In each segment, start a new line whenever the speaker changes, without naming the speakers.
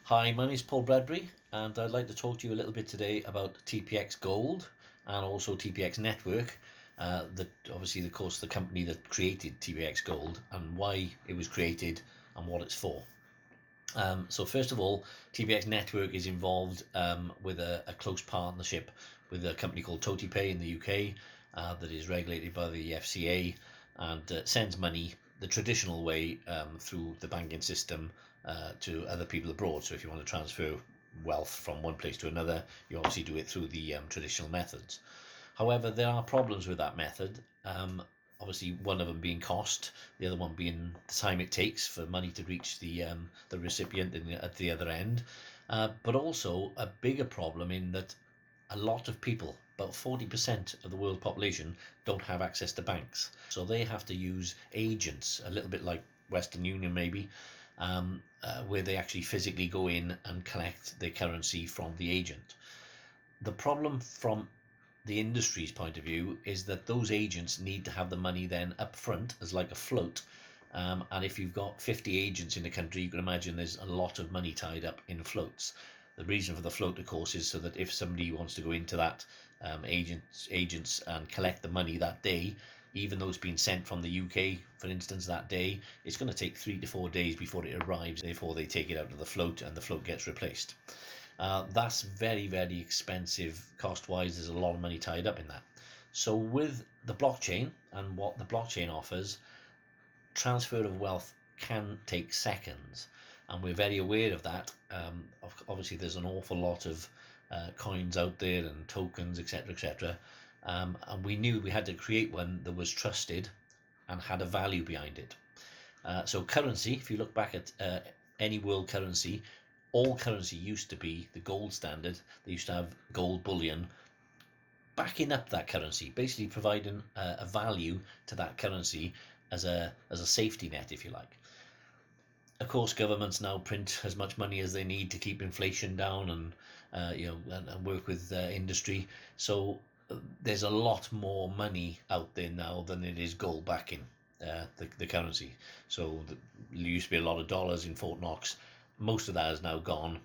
Hi, my name is Paul Bradbury, and I'd like to talk to you a little bit today about TPX Gold and also TPX Network. That obviously, of course, the company that created TPX Gold and why it was created and what it's for. So first of all, TPX Network is involved with a close partnership with a company called TotiPay in the UK that is regulated by the FCA and sends money the traditional way through the banking system to other people abroad. So if you want to transfer wealth from one place to another, you obviously do it through the traditional methods. However, there are problems with that method. Obviously, one of them being cost, the other one being the time it takes for money to reach the recipient at the other end. But also a bigger problem in that a lot of people, about 40% of the world population, don't have access to banks. So they have to use agents, a little bit like Western Union maybe, where they actually physically go in and collect their currency from the agent. The problem from the industry's point of view is that those agents need to have the money then up front as like a float. And if you've got 50 agents in the country, you can imagine there's a lot of money tied up in floats. The reason for the float, of course, is so that if somebody wants to go into that agents and collect the money that day, even though it's been sent from the UK, for instance, that day, it's going to take 3 to 4 days before it arrives, before they take it out of the float and the float gets replaced. That's very, very expensive cost-wise. There's a lot of money tied up in that. So with the blockchain and what the blockchain offers, transfer of wealth can take seconds. And we're very aware of that. Obviously, there's an awful lot of coins out there and tokens, etc., etc. And we knew we had to create one that was trusted and had a value behind it. So currency, if you look back at any world currency, all currency used to be the gold standard. They used to have gold bullion backing up that currency, basically providing a value to that currency as a safety net, if you like. Of course, governments now print as much money as they need to keep inflation down and work with industry. So there's a lot more money out there now than it is gold backing the currency. So there used to be a lot of dollars in Fort Knox. Most of that is now gone.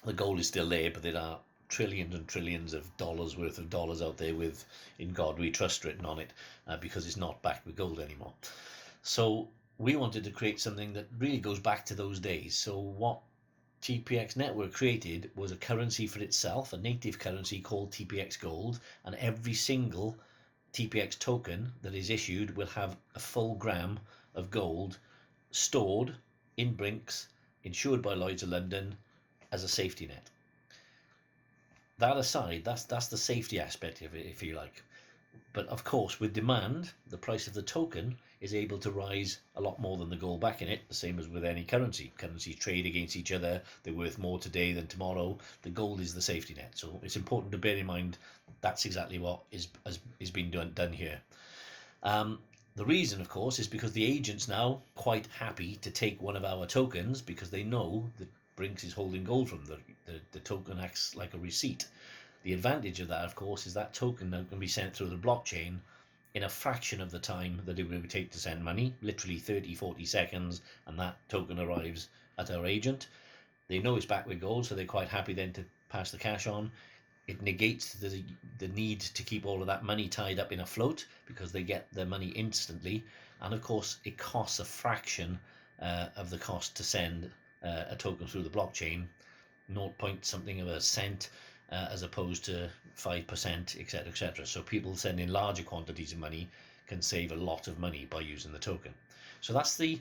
The gold is still there, but there are trillions and trillions of dollars worth of dollars out there with "In God We Trust" written on it, because it's not backed with gold anymore. So we wanted to create something that really goes back to those days. So what TPX Network created was a currency for itself, a native currency called TPX Gold, and every single TPX token that is issued will have a full gram of gold stored in Brinks, insured by Lloyd's of London, as a safety net. That aside, that's the safety aspect of it, if you like. But of course, with demand, the price of the token is able to rise a lot more than the gold backing it, the same as with any currency. Currencies trade against each other, they're worth more today than tomorrow. The gold is the safety net. So it's important to bear in mind that's exactly what is being done here. The reason, of course, is because the agent's now quite happy to take one of our tokens because they know that Brinks is holding gold from them. The token acts like a receipt. The advantage of that, of course, is that token now can be sent through the blockchain in a fraction of the time that it would take to send money, literally 30, 40 seconds, and that token arrives at our agent. They know it's backed with gold, so they're quite happy then to pass the cash on. It negates the need to keep all of that money tied up in a float because they get their money instantly. And of course, it costs a fraction of the cost to send a token through the blockchain, 0 point something of a cent, as opposed to 5%, etc., etc. So people sending larger quantities of money can save a lot of money by using the token. So that's the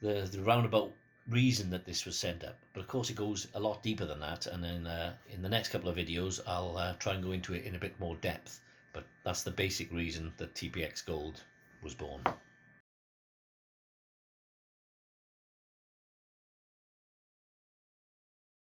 roundabout reason that this was set up. But of course, it goes a lot deeper than that. And then in the next couple of videos, I'll try and go into it in a bit more depth. But that's the basic reason that TPX Gold was born.